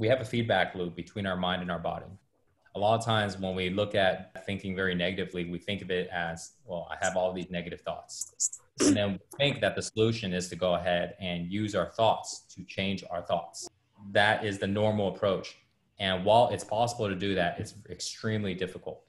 we have a feedback loop between our mind and our body. A lot of times when we look at thinking very negatively, we think of it as, well, I have all these negative thoughts. And then we think that the solution is to go ahead and use our thoughts to change our thoughts. That is the normal approach. And while it's possible to do that, it's extremely difficult.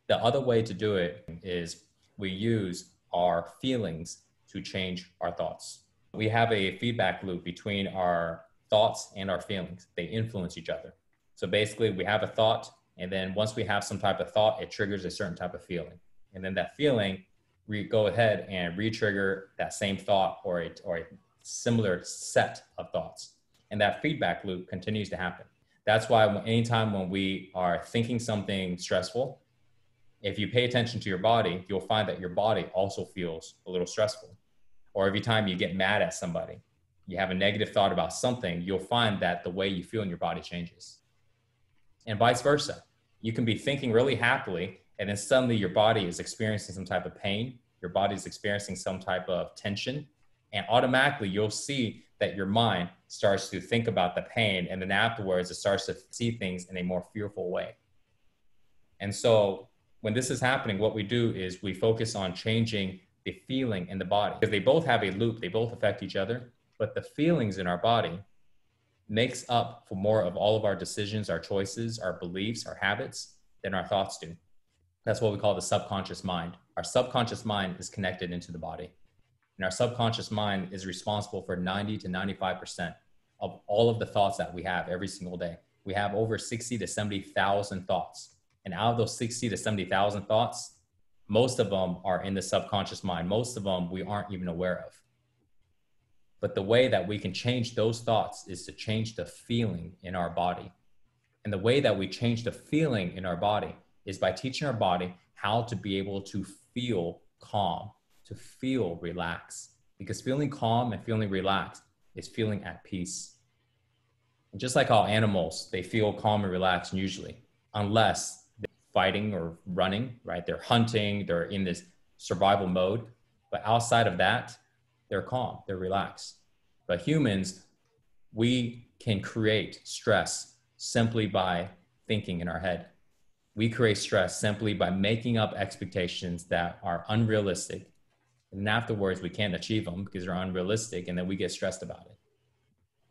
The other way to do it is we use our feelings to change our thoughts. We have a feedback loop between our thoughts and our feelings. They influence each other. So basically we have a thought, and then once we have some type of thought, it triggers a certain type of feeling. And then that feeling, we go ahead and re-trigger that same thought or a similar set of thoughts. And that feedback loop continues to happen. That's why anytime when we are thinking something stressful, if you pay attention to your body, you'll find that your body also feels a little stressful. Or every time you get mad at somebody, you have a negative thought about something, you'll find that the way you feel in your body changes. And vice versa. You can be thinking really happily, and then suddenly your body is experiencing some type of pain, your body is experiencing some type of tension, and automatically you'll see that your mind starts to think about the pain, and then afterwards it starts to see things in a more fearful way. And so when this is happening, what we do is we focus on changing the feeling in the body, because they both have a loop, they both affect each other, but the feelings in our body makes up for more of all of our decisions, our choices, our beliefs, our habits than our thoughts do. That's what we call the subconscious mind. Our subconscious mind is connected into the body. And our subconscious mind is responsible for 90 to 95% of all of the thoughts that we have every single day. We have over 60 to 70,000 thoughts. And out of those 60 to 70,000 thoughts, most of them are in the subconscious mind. Most of them we aren't even aware of. But the way that we can change those thoughts is to change the feeling in our body. And the way that we change the feeling in our body is by teaching our body how to be able to feel calm, to feel relaxed. Because feeling calm and feeling relaxed is feeling at peace. And just like all animals, they feel calm and relaxed usually, unless they're fighting or running, right? They're hunting, they're in this survival mode. But outside of that, they're calm, they're relaxed. But humans, we can create stress simply by thinking in our head. We create stress simply by making up expectations that are unrealistic. And afterwards, we can't achieve them because they're unrealistic, and then we get stressed about it.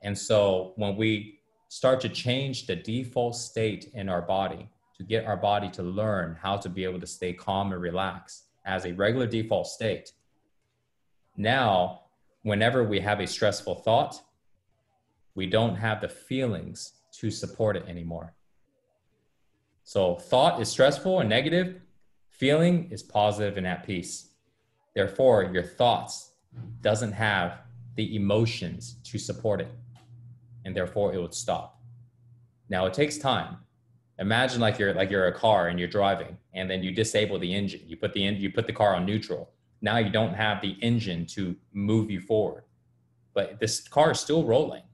And so when we start to change the default state in our body, to get our body to learn how to be able to stay calm and relaxed as a regular default state, now, whenever we have a stressful thought, we don't have the feelings to support it anymore. So thought is stressful and negative, feeling is positive and at peace. Therefore, your thoughts doesn't have the emotions to support it, and therefore it would stop. Now it takes time. Imagine like you're a car and you're driving, and then you disable the engine. You put the car on neutral. Now you don't have the engine to move you forward, but this car is still rolling.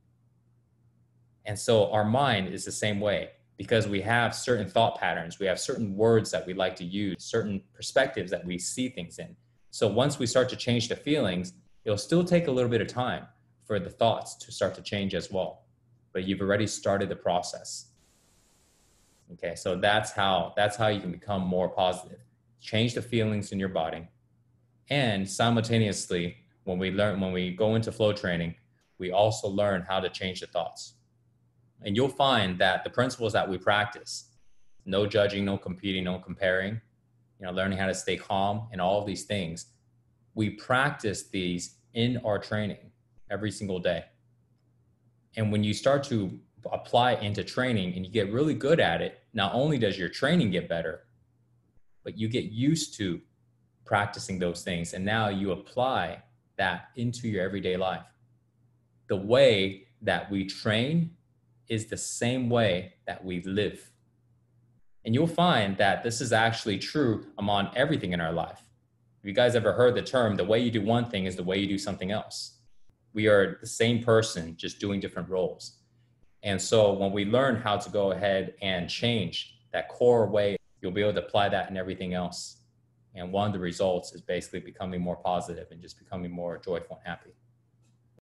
And so our mind is the same way, because we have certain thought patterns. We have certain words that we like to use, certain perspectives that we see things in. So once we start to change the feelings, it'll still take a little bit of time for the thoughts to start to change as well. But you've already started the process. Okay, so that's how you can become more positive. Change the feelings in your body. And simultaneously, when we go into flow training, we also learn how to change the thoughts. And you'll find that the principles that we practice, no judging, no competing, no comparing, learning how to stay calm and all of these things, we practice these in our training every single day. And when you start to apply it into training and you get really good at it, not only does your training get better, but you get used to practicing those things. And now you apply that into your everyday life. The way that we train is the same way that we live. And you'll find that this is actually true among everything in our life. Have you guys ever heard the term, the way you do one thing is the way you do something else? We are the same person, just doing different roles. And so when we learn how to go ahead and change that core way, you'll be able to apply that in everything else. And one of the results is basically becoming more positive and just becoming more joyful and happy.